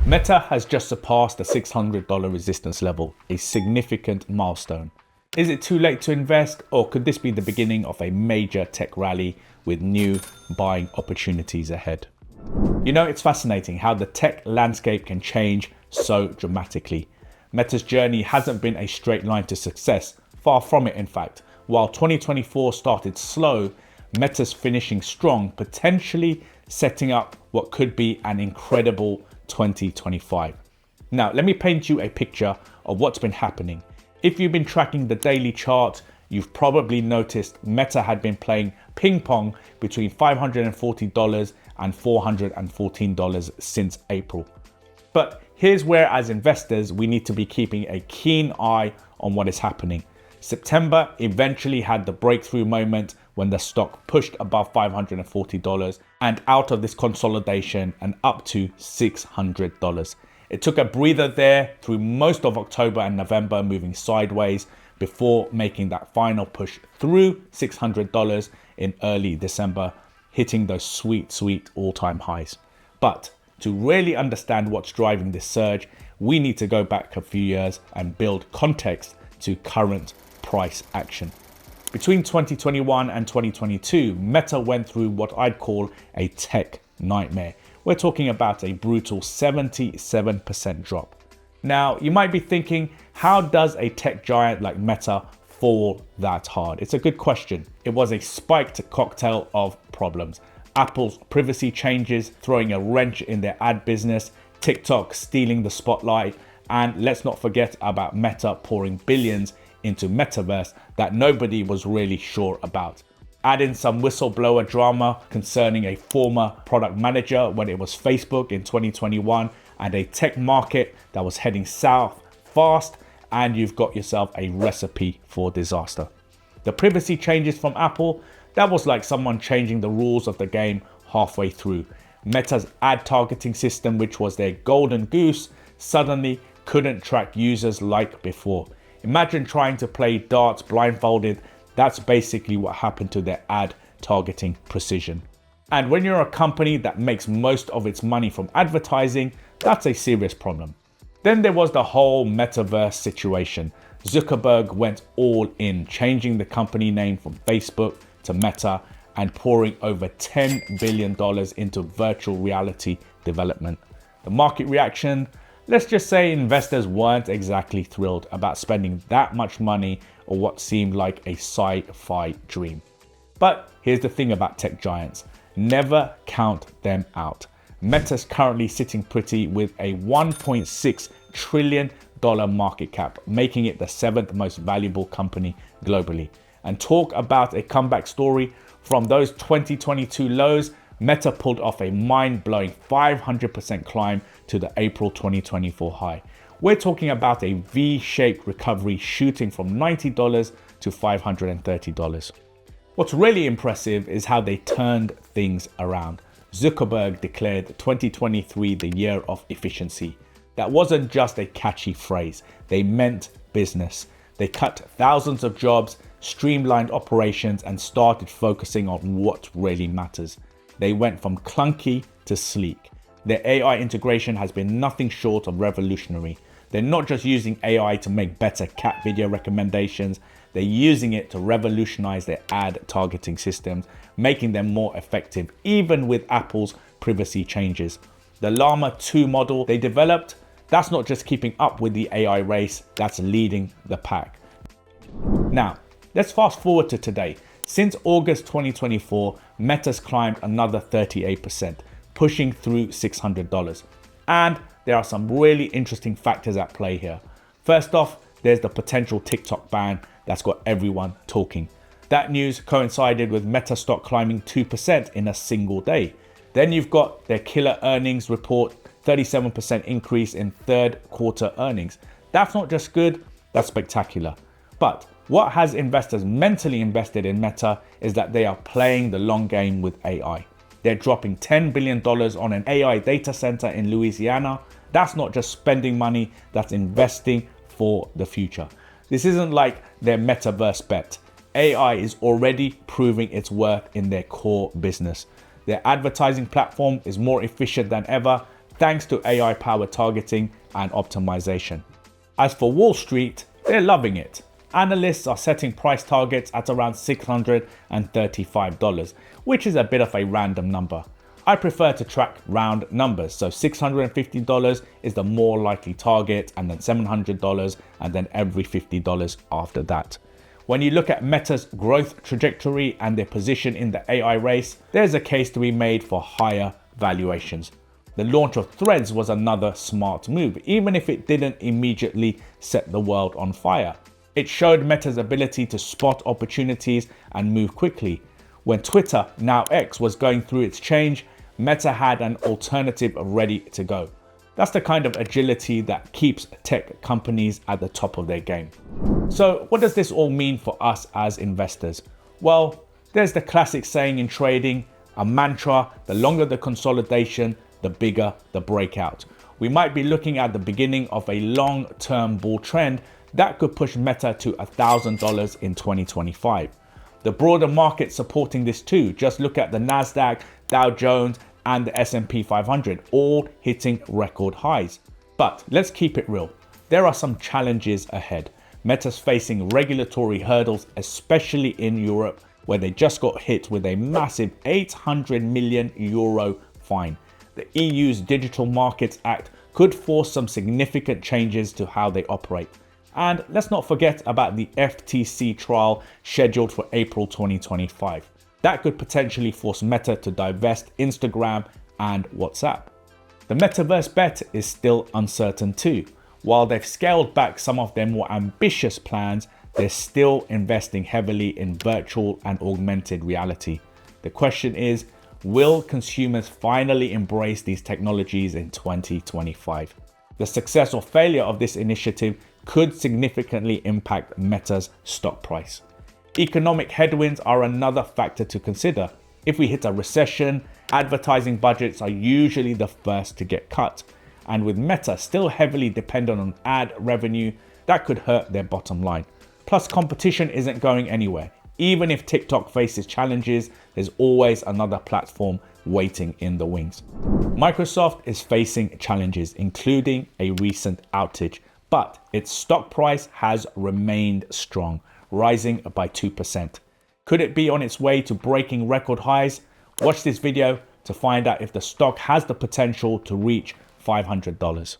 Meta has just surpassed the $600 resistance level, a significant milestone. Is it too late to invest, or could this be the beginning of a major tech rally with new buying opportunities ahead? You know, it's fascinating how the tech landscape can change so dramatically. Meta's journey hasn't been a straight line to success, far from it in fact. While 2024 started slow, Meta's finishing strong, potentially setting up what could be an incredible 2025. Now, let me paint you a picture of what's been happening. If you've been tracking the daily chart, you've probably noticed Meta had been playing ping pong between $540 and $414 since April. But here's where, as investors, we need to be keeping a keen eye on what is happening. September eventually had the breakthrough moment when the stock pushed above $540 and out of this consolidation and up to $600. It took a breather there through most of October and November, moving sideways before making that final push through $600 in early December, hitting those sweet all-time highs. But to really understand what's driving this surge, we need to go back a few years and build context to current price action. Between 2021 and 2022, Meta went through what I'd call a tech nightmare. We're talking about a brutal 77% drop. Now, you might be thinking, how does a tech giant like Meta fall that hard? It's a good question. It was a spiked cocktail of problems. Apple's privacy changes throwing a wrench in their ad business, TikTok stealing the spotlight, and let's not forget about Meta pouring billions into metaverse that nobody was really sure about. Add in some whistleblower drama concerning a former product manager when it was Facebook in 2021, and a tech market that was heading south fast, and you've got yourself a recipe for disaster. The privacy changes from Apple, that was like someone changing the rules of the game halfway through. Meta's ad targeting system, which was their golden goose, suddenly couldn't track users like before. Imagine trying to play darts blindfolded. That's basically what happened to their ad targeting precision. And when you're a company that makes most of its money from advertising, that's a serious problem. Then there was the whole metaverse situation. Zuckerberg went all in, changing the company name from Facebook to Meta and pouring over $10 billion into virtual reality development. The market reaction, let's just say investors weren't exactly thrilled about spending that much money on what seemed like a sci-fi dream. But here's the thing about tech giants, never count them out. Meta's currently sitting pretty with a $1.6 trillion market cap, making it the 7th most valuable company globally. And talk about a comeback story. From those 2022 lows, Meta pulled off a mind-blowing 500% climb to the April 2024 high. We're talking about a V-shaped recovery shooting from $90 to $530. What's really impressive is how they turned things around. Zuckerberg declared 2023 the year of efficiency. That wasn't just a catchy phrase, they meant business. They cut thousands of jobs, streamlined operations, and started focusing on what really matters. They went from clunky to sleek. Their AI integration has been nothing short of revolutionary. They're not just using AI to make better cat video recommendations, they're using it to revolutionize their ad targeting systems, making them more effective, even with Apple's privacy changes. The Llama 2 model they developed, that's not just keeping up with the AI race, that's leading the pack. Now, let's fast forward to today. Since August 2024, Meta's climbed another 38%, pushing through $600. And there are some really interesting factors at play here. First off, there's the potential TikTok ban that's got everyone talking. That news coincided with Meta stock climbing 2% in a single day. Then you've got their killer earnings report, 37% increase in third quarter earnings. That's not just good, that's spectacular. But what has investors mentally invested in Meta is that they are playing the long game with AI. They're dropping $10 billion on an AI data center in Louisiana. That's not just spending money, that's investing for the future. This isn't like their metaverse bet. AI is already proving its worth in their core business. Their advertising platform is more efficient than ever. thanks to AI-powered targeting and optimization. As for Wall Street, they're loving it. Analysts are setting price targets at around $635, which is a bit of a random number. I prefer to track round numbers, so $650 is the more likely target, and then $700, and then every $50 after that. When you look at Meta's growth trajectory and their position in the AI race, there's a case to be made for higher valuations. The launch of Threads was another smart move, even if it didn't immediately set the world on fire. It showed Meta's ability to spot opportunities and move quickly. When Twitter, now X, was going through its change, Meta had an alternative ready to go. That's the kind of agility that keeps tech companies at the top of their game. So what does this all mean for us as investors? Well, there's the classic saying in trading, a mantra: the longer the consolidation, the bigger the breakout. We might be looking at the beginning of a long-term bull trend that could push Meta to $1,000 in 2025. The broader market supporting this too. Just look at the Nasdaq, Dow Jones, and the S&P 500, all hitting record highs. But let's keep it real. There are some challenges ahead. Meta's facing regulatory hurdles, especially in Europe, where they just got hit with a massive €800 million fine. The EU's Digital Markets Act could force some significant changes to how they operate. And let's not forget about the FTC trial scheduled for April 2025. That could potentially force Meta to divest Instagram and WhatsApp. The metaverse bet is still uncertain too. While they've scaled back some of their more ambitious plans, they're still investing heavily in virtual and augmented reality. The question is, will consumers finally embrace these technologies in 2025? The success or failure of this initiative could significantly impact Meta's stock price. Economic headwinds are another factor to consider. If we hit a recession, advertising budgets are usually the first to get cut. And with Meta still heavily dependent on ad revenue, that could hurt their bottom line. Plus, competition isn't going anywhere. Even if TikTok faces challenges, there's always another platform waiting in the wings. Microsoft is facing challenges, including a recent outage, but its stock price has remained strong, rising by 2%. Could it be on its way to breaking record highs? Watch this video to find out if the stock has the potential to reach $500.